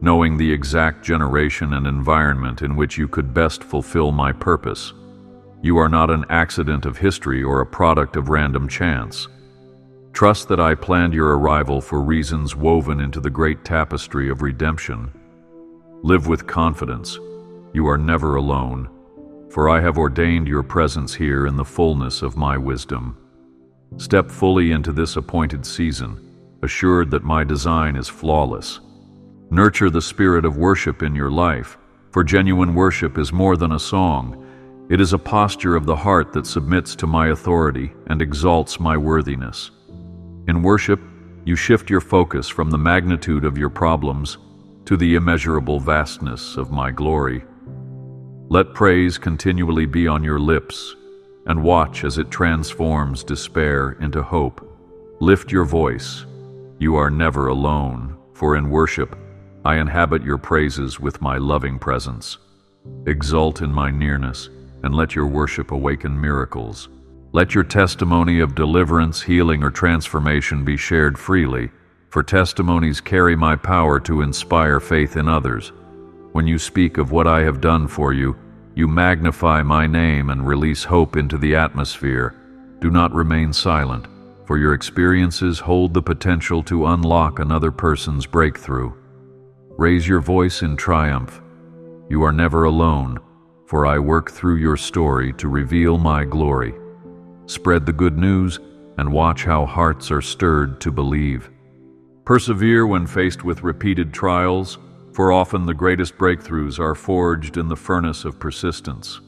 A: knowing the exact generation and environment in which you could best fulfill my purpose. You are not an accident of history or a product of random chance. Trust that I planned your arrival for reasons woven into the great tapestry of redemption. Live with confidence. You are never alone, for I have ordained your presence here in the fullness of my wisdom. Step fully into this appointed season, assured that my design is flawless. Nurture the spirit of worship in your life, for genuine worship is more than a song. It is a posture of the heart that submits to my authority and exalts my worthiness. In worship, you shift your focus from the magnitude of your problems to the immeasurable vastness of my glory. Let praise continually be on your lips, and watch as it transforms despair into hope. Lift your voice. You are never alone, for in worship, I inhabit your praises with my loving presence. Exult in my nearness, and let your worship awaken miracles. Let your testimony of deliverance, healing, or transformation be shared freely, for testimonies carry my power to inspire faith in others. When you speak of what I have done for you, you magnify my name and release hope into the atmosphere. Do not remain silent, for your experiences hold the potential to unlock another person's breakthrough. Raise your voice in triumph. You are never alone, for I work through your story to reveal my glory. Spread the good news and watch how hearts are stirred to believe. Persevere when faced with repeated trials, for often the greatest breakthroughs are forged in the furnace of persistence.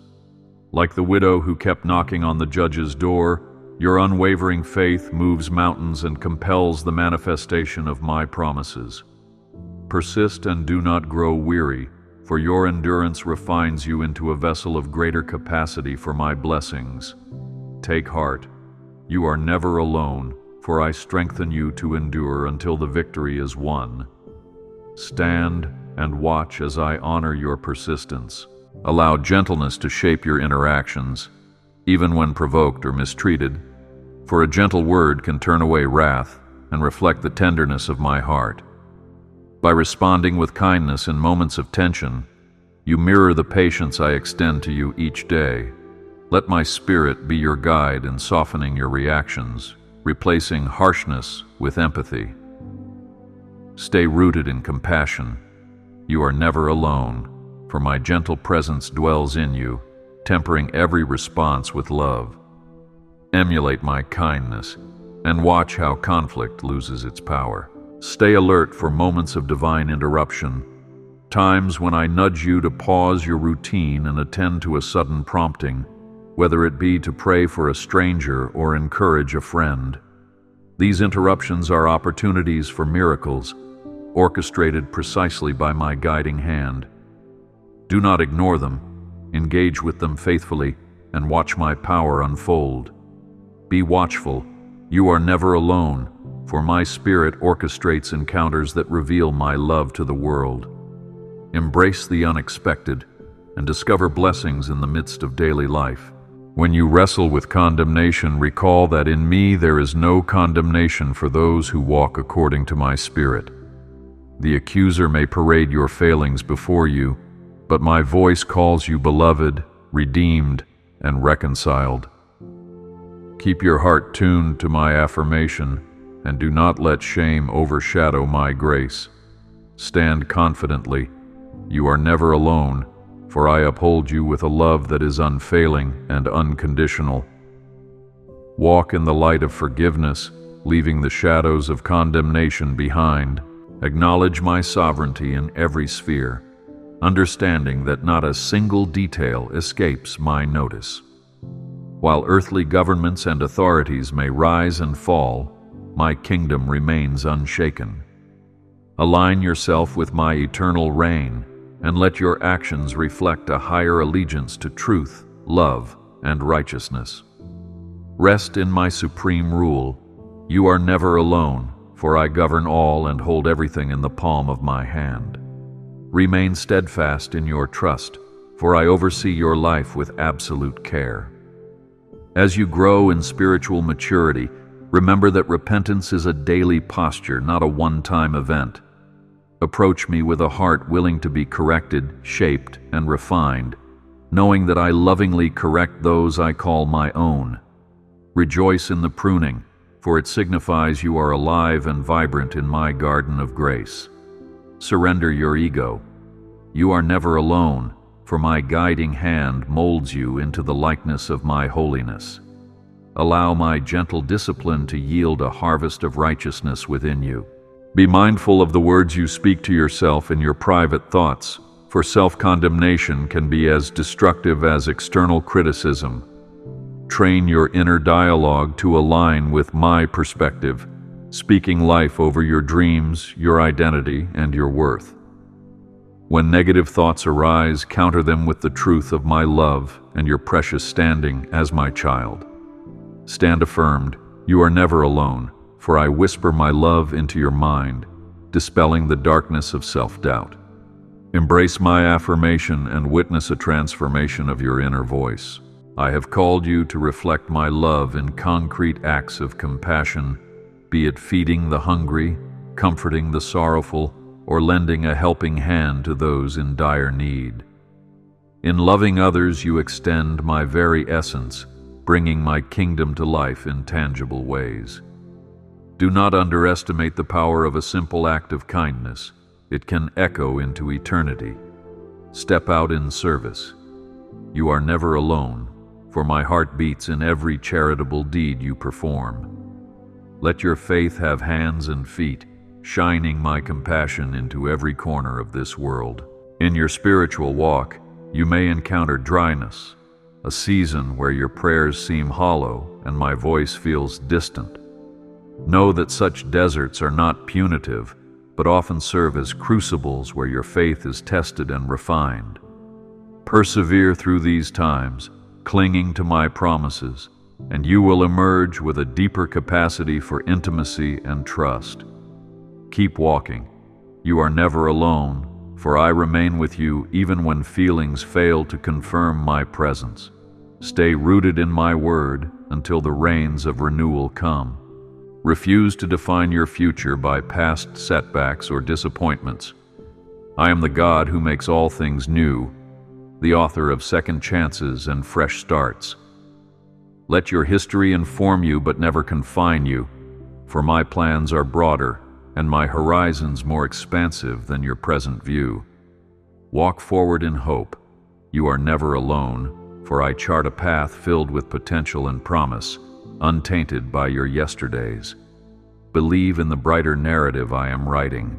A: Like the widow who kept knocking on the judge's door, your unwavering faith moves mountains and compels the manifestation of my promises. Persist and do not grow weary, for your endurance refines you into a vessel of greater capacity for my blessings. Take heart. You are never alone, for I strengthen you to endure until the victory is won. Stand and watch as I honor your persistence. Allow gentleness to shape your interactions, even when provoked or mistreated, for a gentle word can turn away wrath and reflect the tenderness of my heart. By responding with kindness in moments of tension, you mirror the patience I extend to you each day. Let my spirit be your guide in softening your reactions, replacing harshness with empathy. Stay rooted in compassion. You are never alone, for my gentle presence dwells in you, tempering every response with love. Emulate my kindness, and watch how conflict loses its power. Stay alert for moments of divine interruption, times when I nudge you to pause your routine and attend to a sudden prompting, whether it be to pray for a stranger or encourage a friend. These interruptions are opportunities for miracles, orchestrated precisely by my guiding hand. Do not ignore them, engage with them faithfully, and watch my power unfold. Be watchful, you are never alone, for my Spirit orchestrates encounters that reveal my love to the world. Embrace the unexpected and discover blessings in the midst of daily life. When you wrestle with condemnation, recall that in me there is no condemnation for those who walk according to my Spirit. The accuser may parade your failings before you, but my voice calls you beloved, redeemed, and reconciled. Keep your heart tuned to my affirmation, and do not let shame overshadow my grace. Stand confidently. You are never alone, for I uphold you with a love that is unfailing and unconditional. Walk in the light of forgiveness, leaving the shadows of condemnation behind. Acknowledge my sovereignty in every sphere, understanding that not a single detail escapes my notice. While earthly governments and authorities may rise and fall, my kingdom remains unshaken. Align yourself with my eternal reign, and let your actions reflect a higher allegiance to truth, love, and righteousness. Rest in my supreme rule. You are never alone, for I govern all and hold everything in the palm of my hand. Remain steadfast in your trust, for I oversee your life with absolute care. As you grow in spiritual maturity, remember that repentance is a daily posture, not a one-time event. Approach me with a heart willing to be corrected, shaped, and refined, knowing that I lovingly correct those I call my own. Rejoice in the pruning, for it signifies you are alive and vibrant in my garden of grace. Surrender your ego. You are never alone, for my guiding hand molds you into the likeness of my holiness. Allow my gentle discipline to yield a harvest of righteousness within you. Be mindful of the words you speak to yourself in your private thoughts, for self-condemnation can be as destructive as external criticism. Train your inner dialogue to align with my perspective, speaking life over your dreams, your identity, and your worth. When negative thoughts arise, counter them with the truth of my love and your precious standing as my child. Stand affirmed, you are never alone, for I whisper my love into your mind, dispelling the darkness of self-doubt. Embrace my affirmation and witness a transformation of your inner voice. I have called you to reflect my love in concrete acts of compassion, be it feeding the hungry, comforting the sorrowful, or lending a helping hand to those in dire need. In loving others, you extend my very essence, bringing my kingdom to life in tangible ways. Do not underestimate the power of a simple act of kindness. It can echo into eternity. Step out in service. You are never alone, for my heart beats in every charitable deed you perform. Let your faith have hands and feet, shining my compassion into every corner of this world. In your spiritual walk, you may encounter dryness, a season where your prayers seem hollow and my voice feels distant. Know that such deserts are not punitive, but often serve as crucibles where your faith is tested and refined. Persevere through these times, clinging to my promises, and you will emerge with a deeper capacity for intimacy and trust. Keep walking. You are never alone, for I remain with you even when feelings fail to confirm my presence. Stay rooted in my word until the rains of renewal come. Refuse to define your future by past setbacks or disappointments. I am the God who makes all things new, the author of second chances and fresh starts. Let your history inform you but never confine you, for my plans are broader and my horizons more expansive than your present view. Walk forward in hope. You are never alone, for I chart a path filled with potential and promise, untainted by your yesterdays. Believe in the brighter narrative I am writing.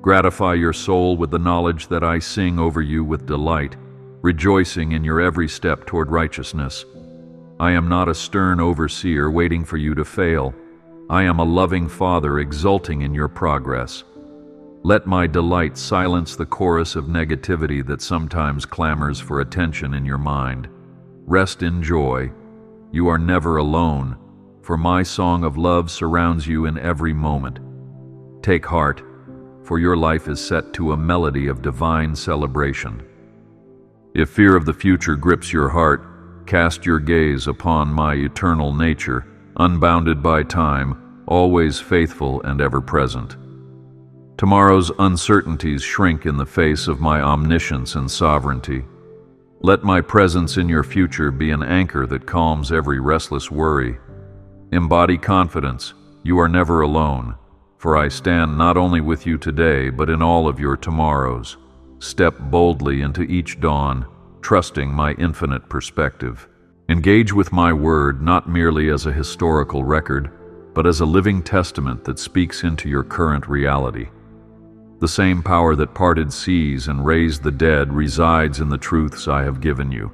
A: Gratify your soul with the knowledge that I sing over you with delight, rejoicing in your every step toward righteousness. I am not a stern overseer waiting for you to fail. I am a loving Father exulting in your progress. Let my delight silence the chorus of negativity that sometimes clamors for attention in your mind. Rest in joy. You are never alone, for my song of love surrounds you in every moment. Take heart, for your life is set to a melody of divine celebration. If fear of the future grips your heart, cast your gaze upon my eternal nature, unbounded by time, always faithful and ever present. Tomorrow's uncertainties shrink in the face of my omniscience and sovereignty. Let my presence in your future be an anchor that calms every restless worry. Embody confidence. You are never alone, for I stand not only with you today, but in all of your tomorrows. Step boldly into each dawn, trusting my infinite perspective. Engage with my word not merely as a historical record, but as a living testament that speaks into your current reality. The same power that parted seas and raised the dead resides in the truths I have given you.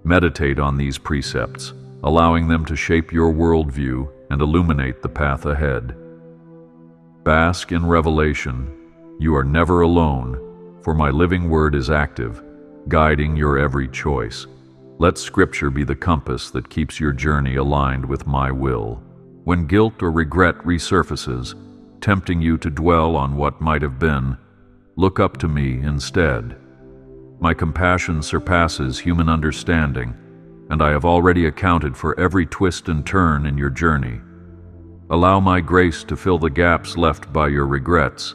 A: Meditate on these precepts, allowing them to shape your worldview and illuminate the path ahead. Bask in revelation. You are never alone, for my living word is active, guiding your every choice. Let Scripture be the compass that keeps your journey aligned with my will. When guilt or regret resurfaces, tempting you to dwell on what might have been, look up to me instead. My compassion surpasses human understanding, and I have already accounted for every twist and turn in your journey. Allow my grace to fill the gaps left by your regrets,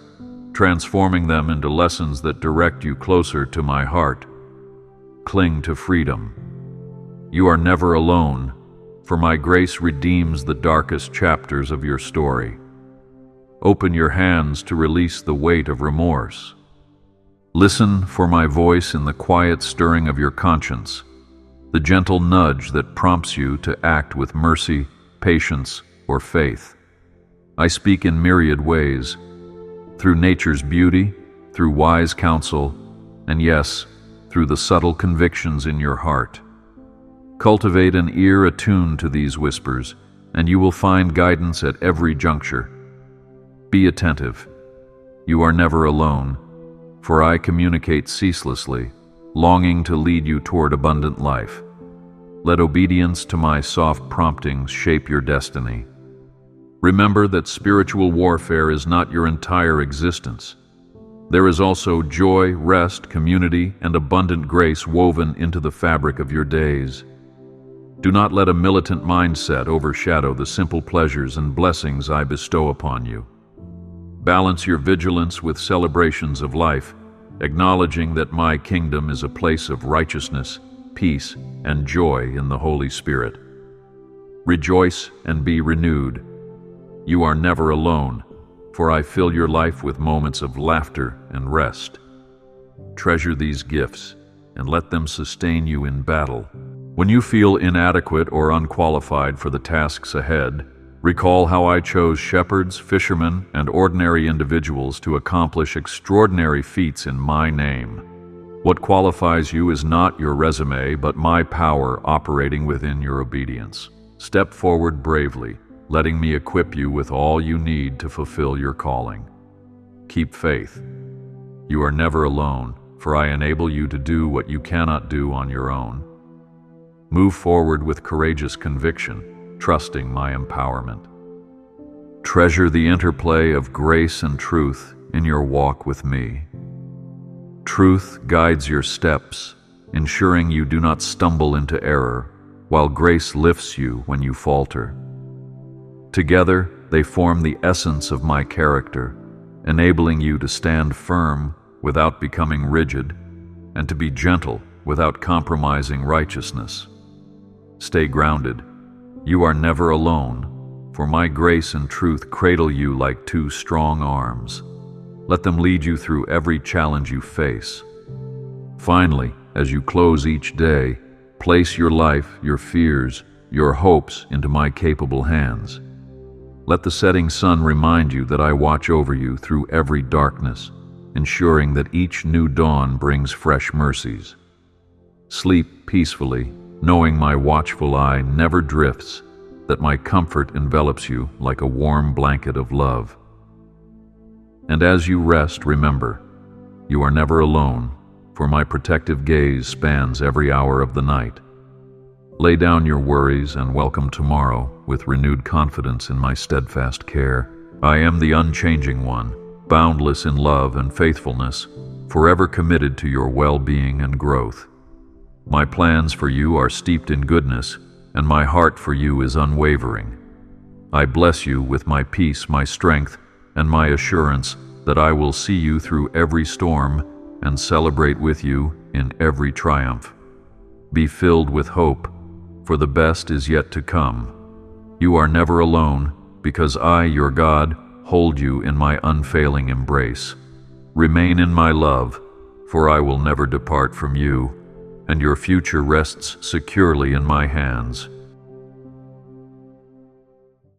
A: transforming them into lessons that direct you closer to my heart. Cling to freedom. You are never alone, for my grace redeems the darkest chapters of your story. Open your hands to release the weight of remorse. Listen for my voice in the quiet stirring of your conscience, the gentle nudge that prompts you to act with mercy, patience, or faith. I speak in myriad ways, through nature's beauty, through wise counsel, and yes, through the subtle convictions in your heart. Cultivate an ear attuned to these whispers, and you will find guidance at every juncture. Be attentive. You are never alone, for I communicate ceaselessly, longing to lead you toward abundant life. Let obedience to my soft promptings shape your destiny. Remember that spiritual warfare is not your entire existence. There is also joy, rest, community, and abundant grace woven into the fabric of your days. Do not let a militant mindset overshadow the simple pleasures and blessings I bestow upon you. Balance your vigilance with celebrations of life, acknowledging that my kingdom is a place of righteousness, peace, and joy in the Holy Spirit. Rejoice and be renewed. You are never alone, for I fill your life with moments of laughter and rest. Treasure these gifts and let them sustain you in battle. When you feel inadequate or unqualified for the tasks ahead, recall how I chose shepherds, fishermen, and ordinary individuals to accomplish extraordinary feats in my name. What qualifies you is not your resume, but my power operating within your obedience. Step forward bravely, letting me equip you with all you need to fulfill your calling. Keep faith. You are never alone, for I enable you to do what you cannot do on your own. Move forward with courageous conviction, trusting my empowerment. Treasure the interplay of grace and truth in your walk with me. Truth guides your steps, ensuring you do not stumble into error, while grace lifts you when you falter. Together, they form the essence of my character, enabling you to stand firm without becoming rigid, and to be gentle without compromising righteousness. Stay grounded. You are never alone, for my grace and truth cradle you like two strong arms. Let them lead you through every challenge you face. Finally, as you close each day, Place your life, your fears, your hopes into my capable hands. Let the setting sun remind you that I watch over you through every darkness, ensuring that each new dawn brings fresh mercies. Sleep peacefully, knowing my watchful eye never drifts, that my comfort envelops you like a warm blanket of love. And as you rest, remember, you are never alone, for my protective gaze spans every hour of the night. Lay down your worries and welcome tomorrow with renewed confidence in my steadfast care. I am the unchanging one, boundless in love and faithfulness, forever committed to your well-being and growth. My plans for you are steeped in goodness, and my heart for you is unwavering. I bless you with my peace, my strength, and my assurance that I will see you through every storm and celebrate with you in every triumph. Be filled with hope, for the best is yet to come. You are never alone, because I, your God, hold you in my unfailing embrace. Remain in my love, for I will never depart from you, and your future rests securely in my hands.